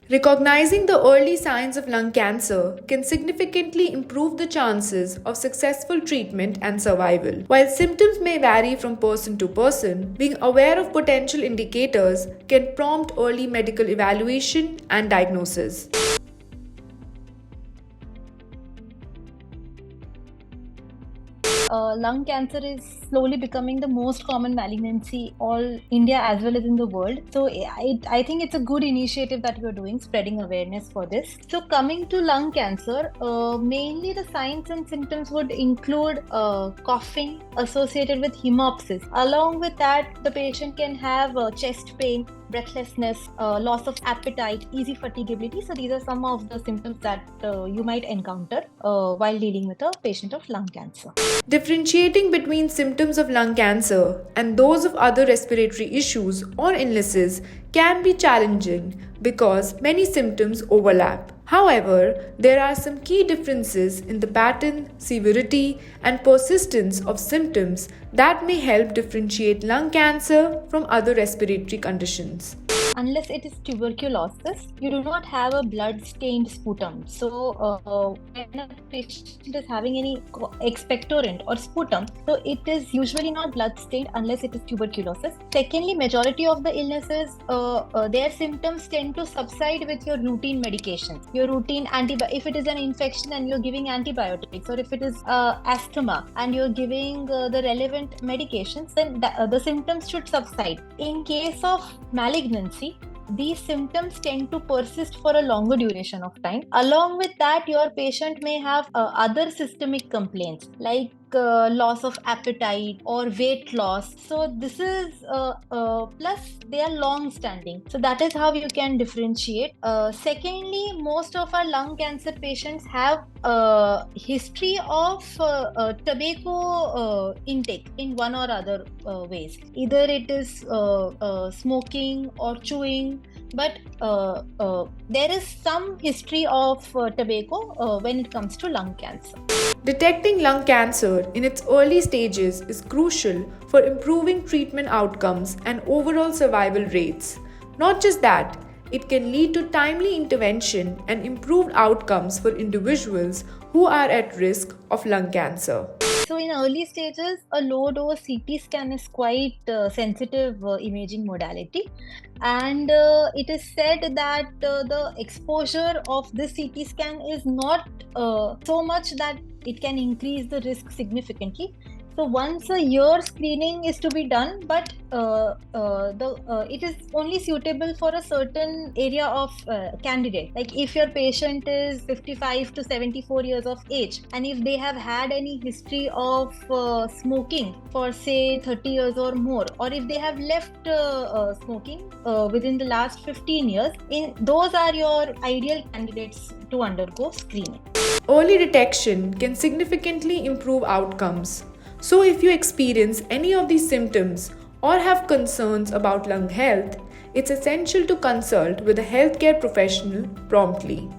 Recognizing the early signs of lung cancer can significantly improve the chances of successful treatment and survival. While symptoms may vary from person to person, being aware of potential indicators can prompt early medical evaluation and diagnosis. Lung cancer is slowly becoming the most common malignancy all India as well as in the world. So I think it's a good initiative that we're doing, spreading awareness for this. So coming to lung cancer, mainly the signs and symptoms would include coughing associated with hemoptysis. Along with that, the patient can have chest pain, breathlessness, loss of appetite, easy fatigability. So these are some of the symptoms that you might encounter while dealing with a patient of lung cancer. Differentiating between symptoms of lung cancer and those of other respiratory issues or illnesses can be challenging because many symptoms overlap. However, there are some key differences in the pattern, severity, and persistence of symptoms that may help differentiate lung cancer from other respiratory conditions. Unless it is tuberculosis, you do not have a blood-stained sputum. So when a patient is having any expectorant or sputum, so it is usually not blood-stained unless it is tuberculosis. Secondly, majority of the illnesses, their symptoms tend to subside with your routine medications. Your routine if it is an infection and you're giving antibiotics, or if it is asthma and you're giving the relevant medications, then the symptoms should subside. In case of malignancy, these symptoms tend to persist for a longer duration of time. Along with that, your patient may have other systemic complaints like loss of appetite or weight loss. So this is plus they are long standing. So that is how you can differentiate. Secondly, most of our lung cancer patients have history of tobacco intake in one or other ways. Either it is smoking or chewing, but there is some history of tobacco when it comes to lung cancer. Detecting lung cancer in its early stages is crucial for improving treatment outcomes and overall survival rates. Not just that, it can lead to timely intervention and improved outcomes for individuals who are at risk of lung cancer. So in early stages, a low-dose CT scan is quite sensitive imaging modality, and it is said that the exposure of this CT scan is not so much that it can increase the risk significantly. So once a year screening is to be done, but it is only suitable for a certain area of candidate. Like if your patient is 55 to 74 years of age, and if they have had any history of smoking for say 30 years or more, or if they have left smoking within the last 15 years, those are your ideal candidates to undergo screening. Early detection can significantly improve outcomes. So, if you experience any of these symptoms or have concerns about lung health, it's essential to consult with a healthcare professional promptly.